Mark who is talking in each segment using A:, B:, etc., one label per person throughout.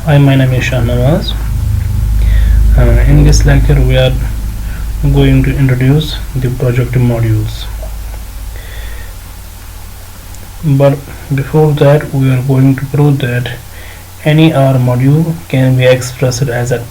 A: Hi, my name is Shahnawaz. In this lecture, we are going to introduce the projective modules. But before that, we are going to prove that any R module can be expressed as a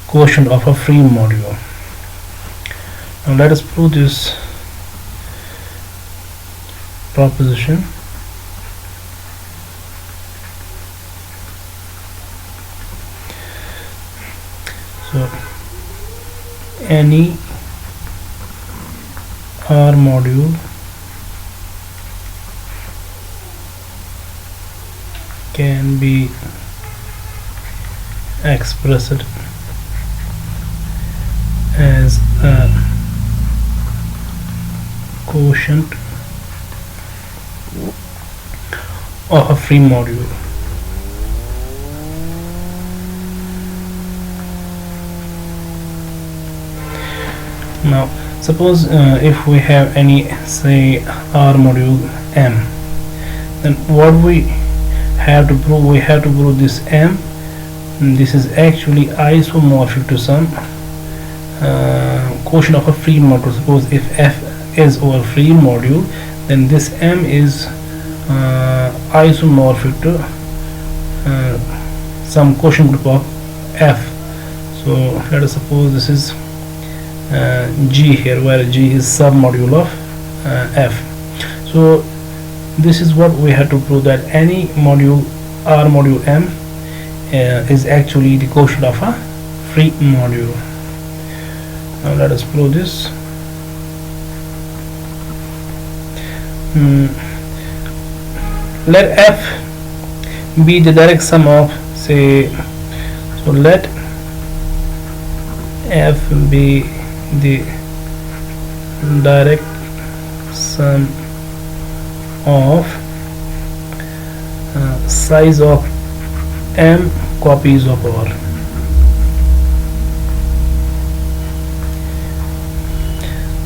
A: quotient of a free module. Now, let us prove this proposition. So any R module can be expressed as a quotient of a free module. Now suppose if we have any, say, R module M, then what we have to prove? We have to prove this M, this is actually isomorphic to some quotient of a free module. Suppose if F is over free module, then this M is isomorphic to some quotient group of F. So let us suppose this is G here, where G is submodule of F. So this is what we have to prove, that any module R module M is actually the quotient of a free module. Now let us prove this. Let F be the direct sum of, say, so let F be the direct sum of size of M copies of R.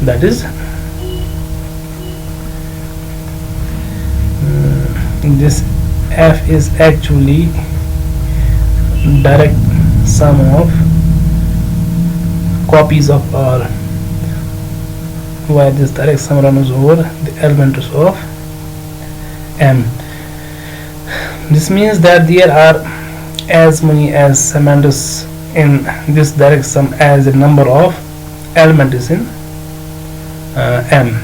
A: That is, this F is actually direct sum of copies of R, where this direct sum runs over the elements of M. This means that there are as many as semantics in this direct sum as the number of elements in M.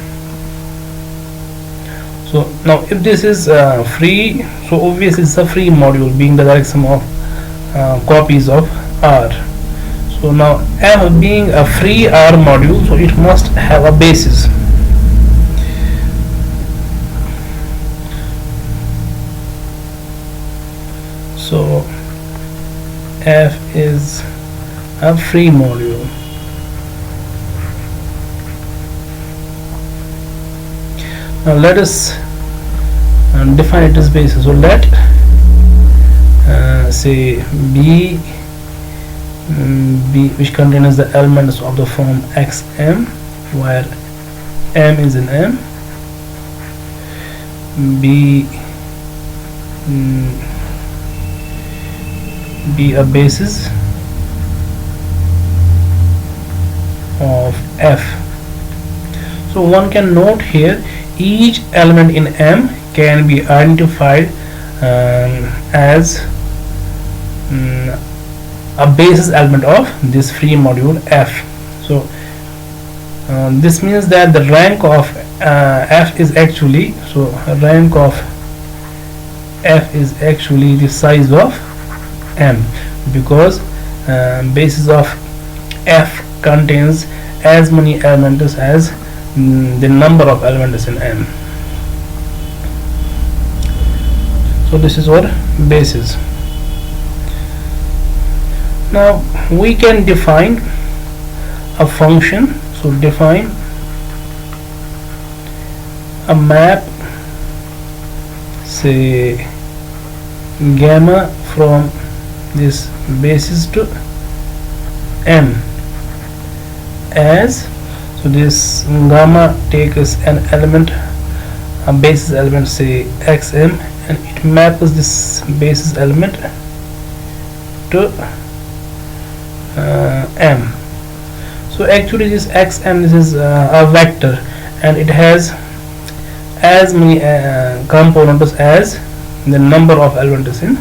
A: So now if this is free, so obviously it's a free module, being the direct sum of copies of R. So now F being a free R module, so it must have a basis. So F is a free module. Now let us define it as basis. So let say B, which contains the elements of the form xm, where M is in M, be a basis of F. So one can note here, each element in M can be identified as a basis element of this free module F. So this means that the rank of F is actually, so rank of F is actually the size of M, because basis of F contains as many elements as the number of elements in M. So this is our basis. Now we can define a function. So define a map, say gamma, from this basis to M, as, so this gamma takes an element, a basis element, say xm, and it maps this basis element to m. So actually this xm, this is a vector, and it has as many components as the number of elements in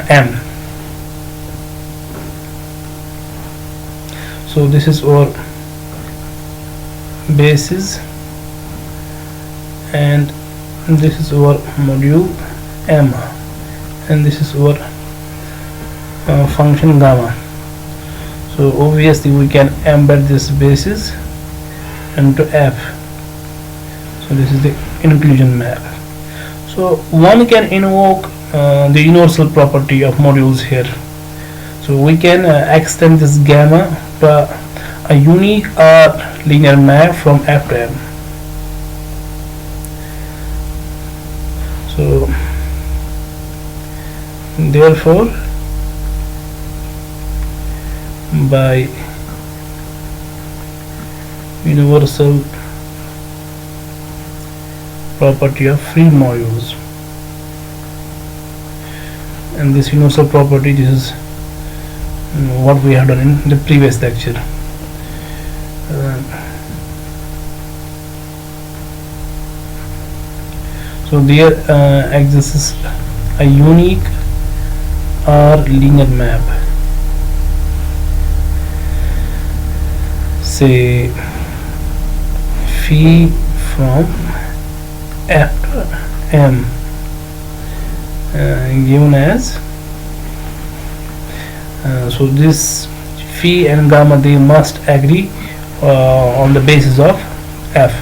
A: m. So this is our basis, and this is our module m, and this is our function gamma. So obviously we can embed this basis into f. So this is the inclusion map. So one can invoke the universal property of modules here. So we can extend this gamma to a unique or linear map from f to m. So therefore, by universal property of free modules, and this universal property, this is what we have done in the previous lecture. So there exists a unique or linear map, say phi from f to m, given as so this phi and gamma, they must agree on the basis of f.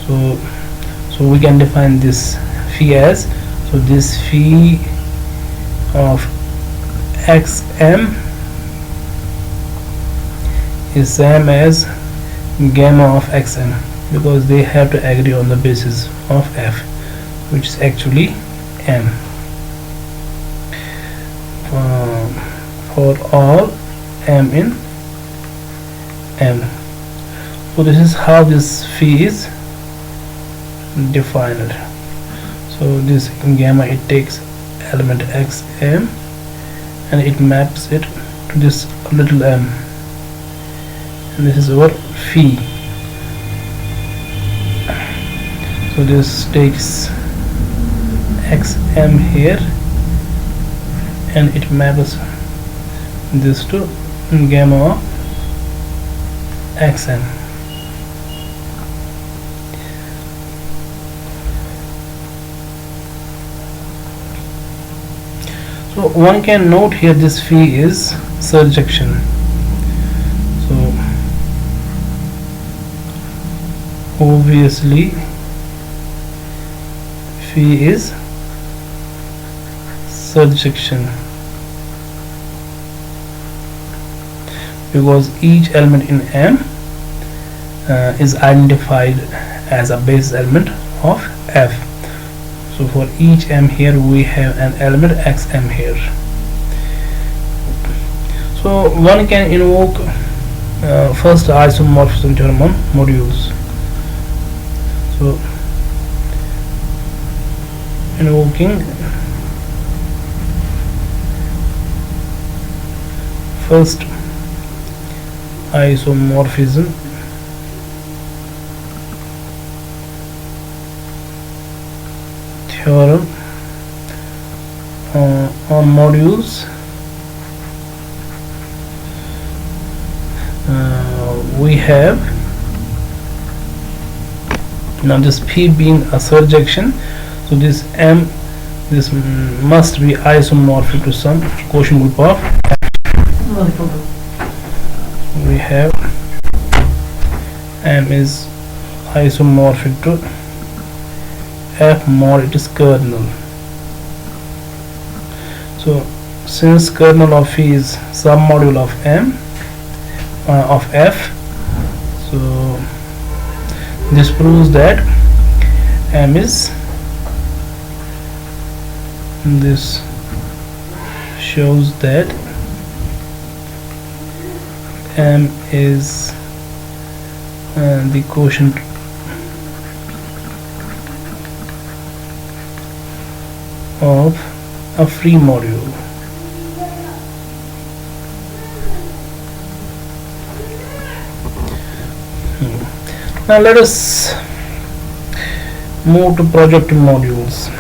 A: So we can define this phi as, so this phi of xm is same as gamma of xm, because they have to agree on the basis of f, which is actually m, for all m in m. So this is how this phi is defined. So this gamma, it takes element xm and it maps it to this little m, and this is our phi. So this takes xm here and it maps this to gamma of xm. So one can note here this phi is surjection. So obviously phi is surjection, because each element in M is identified as a base element of F. So for each M here we have an element xm here. So one can invoke first isomorphism theorem on modules. So invoking first isomorphism theorem on modules, we have now this P being a surjection, so this M, this must be isomorphic to some quotient group of F. We have M is isomorphic to F mod it is kernel. So since kernel of phi is submodule of M of F, so this proves that M is, this shows that M is the quotient of a free module. Now let us move to projective modules.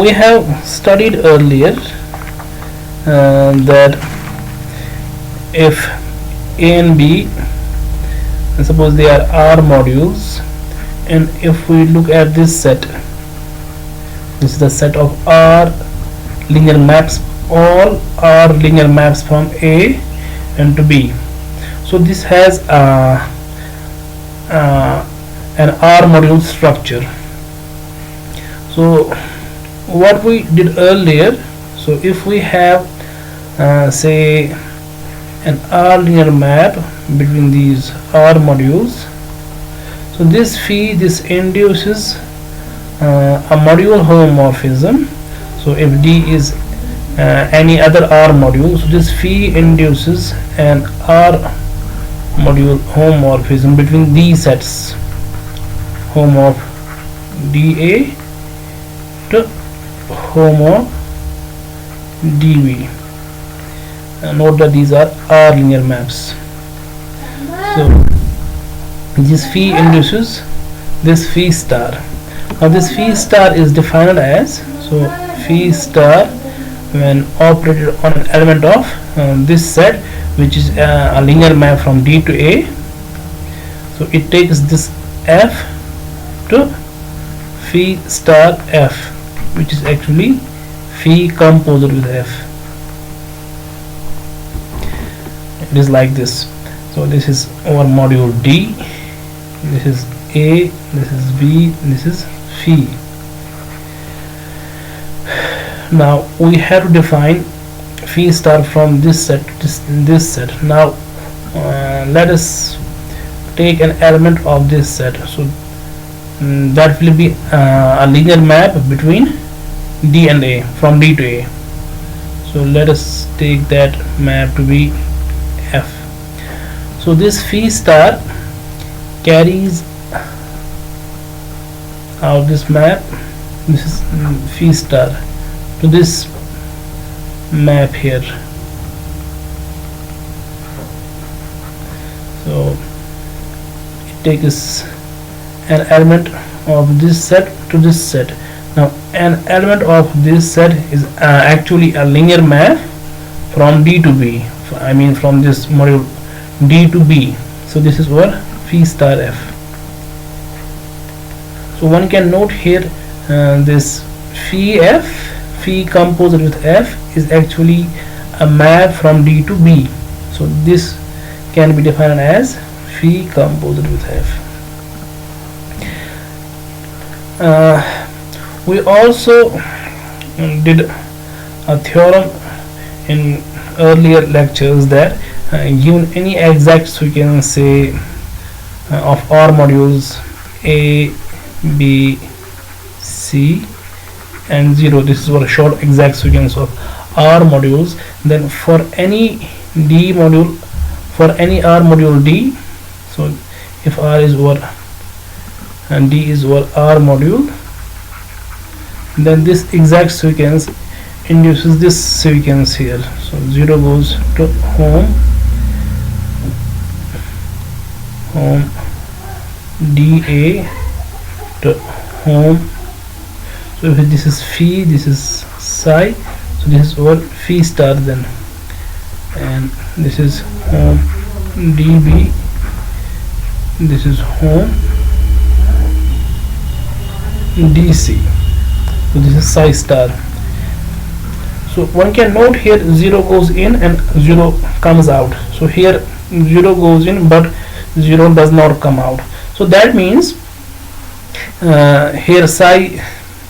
A: We have studied earlier that if A and B, suppose they are R modules, and if we look at this set, this is the set of R linear maps, all R linear maps from A and to B. So this has an R module structure. So what we did earlier, so if we have say an R linear map between these R modules, so this phi, this induces a module homomorphism. So if D is any other R module, so this phi induces an R module homomorphism between these sets, home of dA to home of dB. Note that these are R linear maps. So this phi induces this phi star. Now this phi star is defined as, so phi star when operated on an element of this set, which is a linear map from D to A, so it takes this F to phi star F, which is actually phi composite with F. It is like this. So this is our module D, this is A, this is B, this is phi. Now we have to define phi star from this set to this set. Now let us take an element of this set. So that will be a linear map between D and A, from D to A. So let us take that map to be F. So this phi star carries out this map, this is phi star, to this map here. So it takes an element of this set to this set. Now an element of this set is actually a linear map from D to B, I mean from this module D to B. So this is our phi star F. So one can note here this phi F, phi composite with F, is actually a map from D to B. So this can be defined as phi composite with F. We also did a theorem in earlier lectures that given any exact sequence, say of R modules A, B, C and 0, this is our short exact sequence of R modules, then for any D module, for any R module D, so if R is our and D is our R module, then this exact sequence induces this sequence here. So 0 goes to home DA to home. So if this is phi, this is psi, so this is our phi star then, and this is home DB, this is home DC, so this is psi star. So one can note here 0 goes in and 0 comes out. So here 0 goes in but 0 does not come out. So that means here psi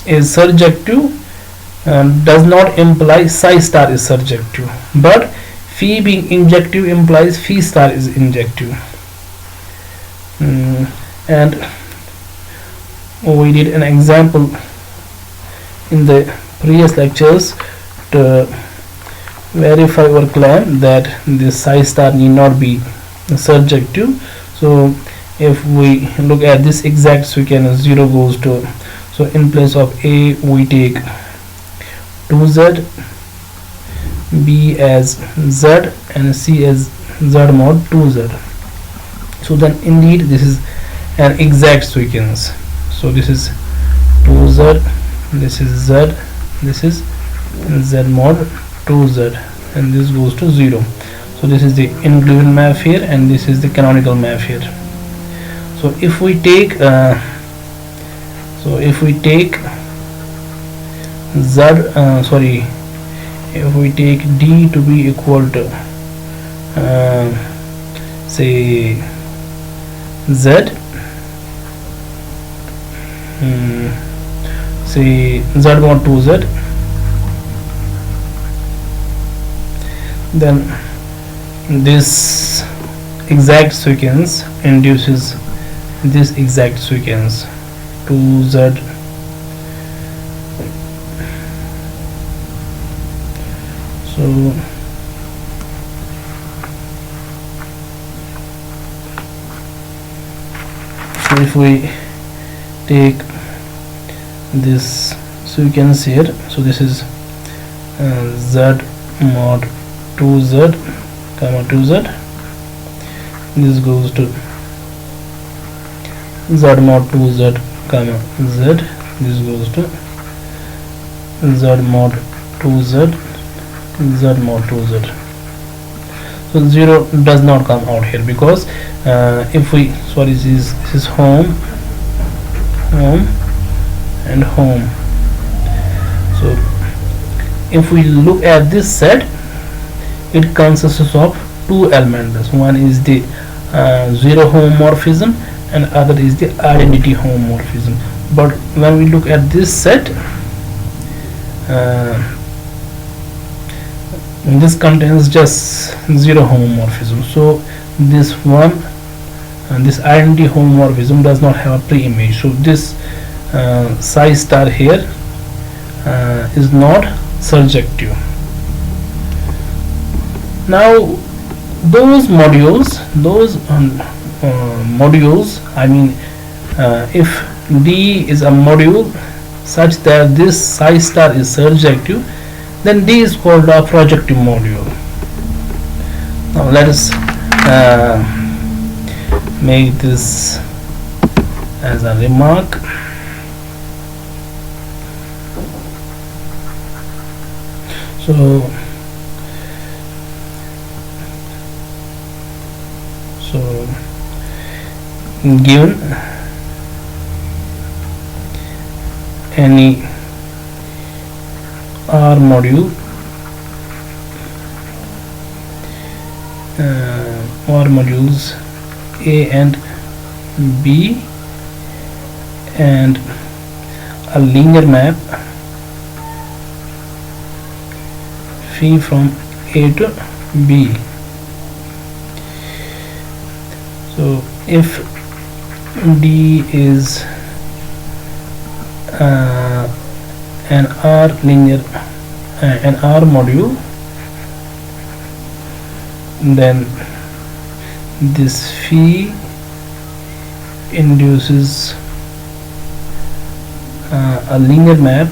A: is surjective does not imply psi star is surjective, but phi being injective implies phi star is injective. And we did an example in the previous lectures to verify our claim that this psi star need not be surjective. So if we look at this exact sequence, 0 goes to, so in place of A we take 2z, B as z and C as z mod 2z. So then indeed this is an exact sequence. So this is 2z, this is z, this is z mod 2z, and this goes to 0. So this is the inclusion map here, and this is the canonical map here. So if we take if we take d to be equal to say z, say z mod 2z, then this exact sequence induces this exact sequence 2z. So if we take this sequence here, so this is z mod 2z comma 2z, this goes to z mod 2z comma z, this goes to z mod 2z, z mod 2z. So 0 does not come out here, because if we this is home and home. So if we look at this set, it consists of two elements. One is the 0 homomorphism, and other is the identity homomorphism. But when we look at this set, this contains just 0 homomorphism. So this one and this identity homomorphism does not have a pre-image. So this psi star here is not surjective. Now those modules, I mean, if D is a module such that this psi star is surjective, then D is called a projective module. Now let us make this as a remark. So given any R module or modules A and B and a linear map phi from A to B. So if D is an R linear an R module, then this phi induces a linear map,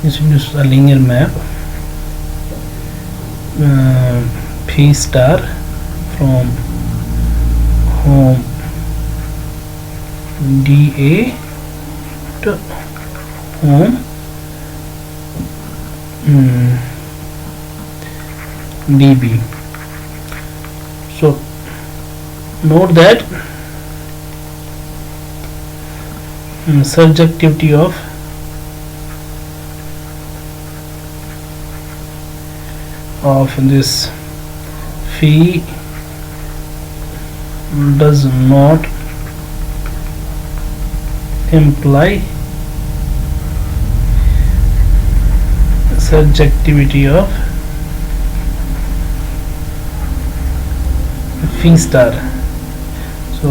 A: this induces a linear map phi star from home DA to home DB. So note that surjectivity of this phi does not imply surjectivity of phi star. So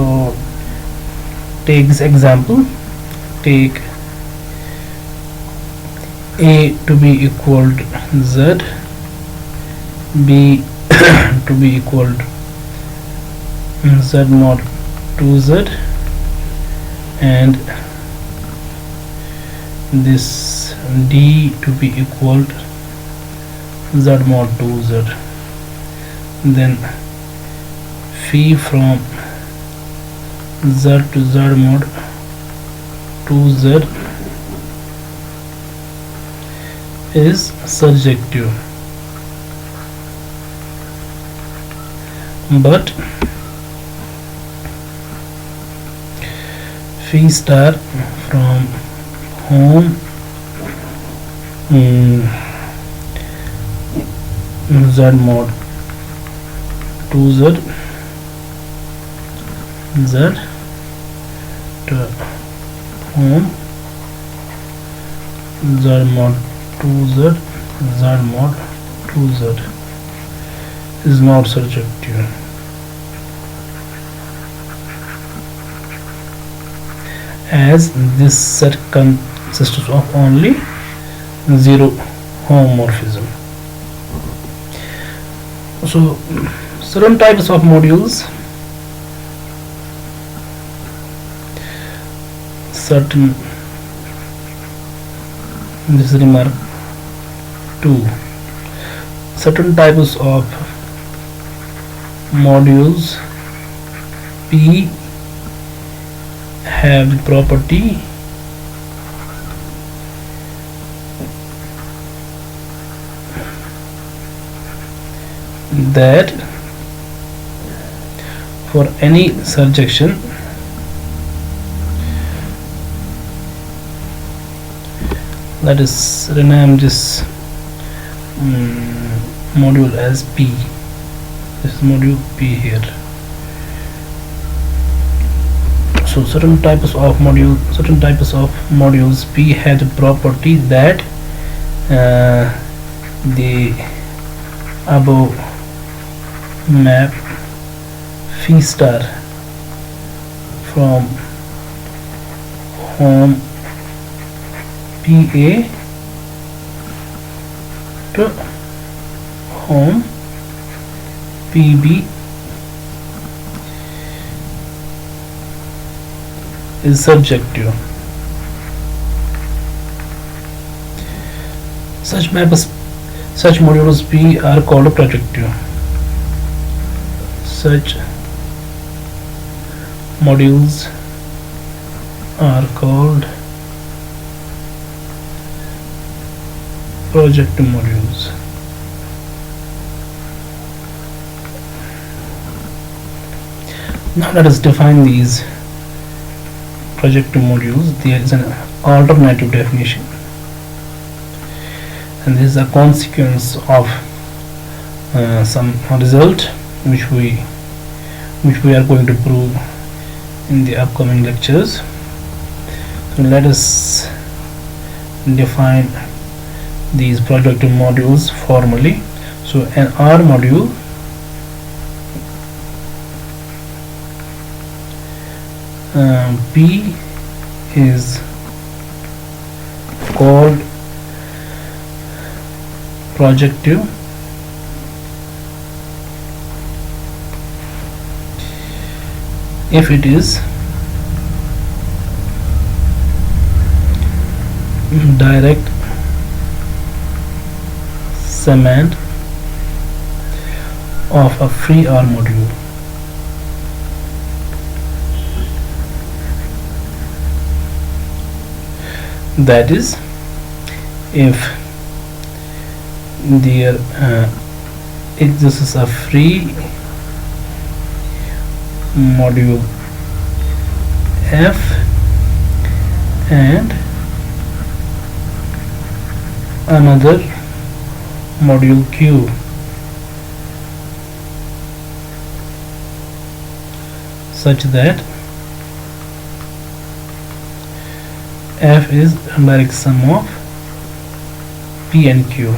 A: take this example, take A to be equal to Z, B to be equal to Z mod 2Z, and this D to be equal to Z mod 2Z, then phi from Z to Z mod 2Z is surjective, but phi star from home Z mod 2Z Z to home Z mod 2Z Z mod 2Z is not surjective, as this set consists of only 0 homomorphism. So certain types of modules, certain, this is remark 2, certain types of modules P have the property that for any surjection let us rename this module as P. This is module P here. So certain types of modules P have the property that the above map phi star from home PA to home PB is surjective. Such modules P are called projective. Such modules are called projective modules. Now let us define these projective modules. There is an alternative definition, and this is a consequence of some result which we are going to prove in the upcoming lectures. So let us define these projective modules formally. So an R module P is called projective if it is direct segment of a free R module. That is, if this is a free module F and another module Q, such that F is a direct sum of P and Q.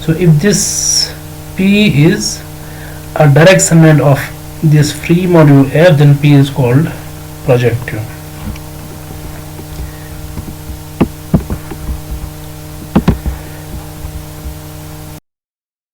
A: So if this P is a direct segment of this free module F, then P is called projective.